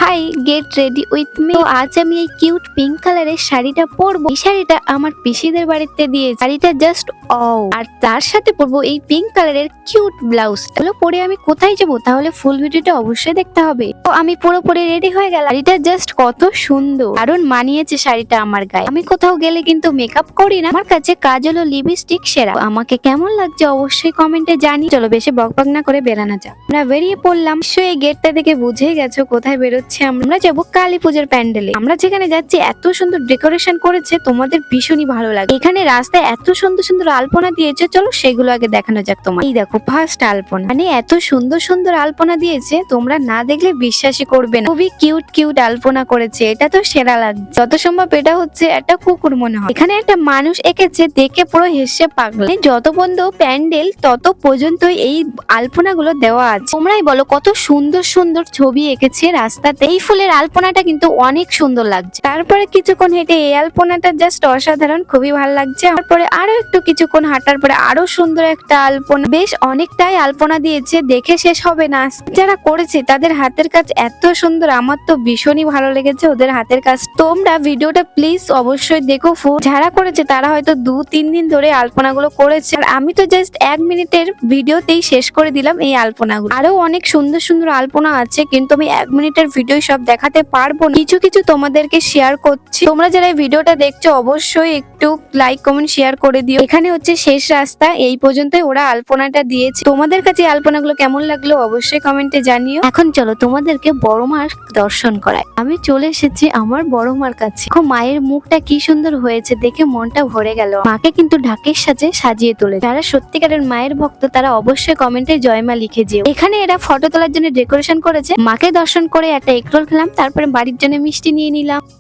High, get ready with me. তো আজ আমি এই কিউট পিঙ্ক কালারের শাড়িটা পরবো। এই শাড়িটা আমার পিসিদের বাড়িতে দিয়ে, শাড়িটা জাস্ট আর তার সাথে পরবো এই পিঙ্ক কালারের কিউট ব্লাউজটা। পরে আমি কোথায় যাবো? তাহলে ফুল ভিডিওটা অবশ্যই দেখতে হবে। তো আমি পুরোপুরি রেডি হয়ে গেলাম। শাড়িটা জাস্ট কত সুন্দর, দারুণ মানিয়েছে শাড়িটা আমার গায়ে। আমি কোথাও গেলে কিন্তু মেকআপ করি না, আমার কাছে কাজল ও লিপস্টিক সেরা। আমাকে কেমন লাগছে অবশ্যই কমেন্টে জানি। চলো বেশি বকবক না করে বেরানো যাক। আমরা বেরিয়ে পড়লাম। এই গেটটা দেখে বুঝেই গেছো কোথায় বেরোচ্ছে। আমরা যাবো কালী পুজোর প্যান্ডেলে। আমরা যেখানে যাচ্ছি এত সুন্দর ডেকোরেশন করেছে, তোমাদের ভীষণই ভালো লাগে। এখানে রাস্তায় এত সুন্দর সুন্দর আলপনা দিয়েছে, চলো সেগুলো আগে দেখানো যাক তোমার। এই দেখো ফার্স্ট আলপনা, মানে এত সুন্দর সুন্দর আলপনা দিয়েছে, তোমরা না দেখলে বিশ্বাসই করবে না। খুবই কিউট কিউট আলপনা করেছে, এটা তো সেরা লাগছে। যত সম্ভব এটা হচ্ছে একটা কুকুর মনে হয়। এখানে একটা মানুষ এঁকেছে, দেখে পুরো হেসে পাগল। যত পর্যন্ত প্যান্ডেল তত পর্যন্ত এই আলপনা গুলো দেওয়া আছে। তোমরাই বলো কত সুন্দর সুন্দর ছবি এঁকেছে রাস্তাতে। এই ফুলের আলপনাটা কিন্তু অনেক সুন্দর লাগছে। তারপরে কিছুক্ষণ হেঁটে এই আলপনাটা জাস্ট অসাধারণ, খুবই ভালো লাগছে। তারপরে আরো একটু কিছুক্ষণ হাঁটার পরে আরো সুন্দর একটা আলপনা, বেশ অনেকটাই আলপনা দিয়েছে, দেখে শেষ হবে না। যারা করেছে তাদের হাতের কাজ এত সুন্দর, আমার তো ভীষণই ভালো লেগেছে ওদের হাতের কাজ। তোমরা ভিডিওটা প্লিজ অবশ্যই দেখো। যারা করেছে তারা হয়তো 2-3 দিন ধরে আলপনা গুলো করেছে, আর আমি তো জাস্ট 1 মিনিটের ভিডিওতেই শেষ করে দিলাম এই আলপনাগুলো। আরো অনেক সুন্দর সুন্দর আলপনা আছে, কিন্তু আমি 1 মিনিটের ভিডিও সব দেখাতে পারবো না। কিছু কিছু তোমাদেরকে শেয়ার করছি। তোমরা যারা এই ভিডিওটা দেখছো অবশ্যই একটু লাইক কমেন্ট শেয়ার করে দিও। এখানে হচ্ছে শেষ রাস্তা, এই পর্যন্তই ওরা আলপনাটা দিয়েছে। তোমাদের কাছে আলপনাগুলো কেমন লাগলো অবশ্যই কমেন্টে জানিও। এখন চলো তোমাদেরকে বড় মার দর্শন করায়। আমি চলে এসেছি আমার বড় মার কাছে। মায়ের মুখটা কি সুন্দর হয়েছে, দেখে মনটা ভরে গেল। মাকে কিন্তু ঢাকের সাথে সাজিয়ে তোলে। যারা সত্যিকারের মায়ের ভক্ত তারা অবশ্যই কমেন্টে জয়মা লিখে যেও। এখানে এরা ফটো তোলার জন্য ডেকোরেশন করেছে। মাকে দর্শন করে একটা এগরোল খেলাম, তারপরে বাড়ির জন্য মিষ্টি নিয়ে নিলাম।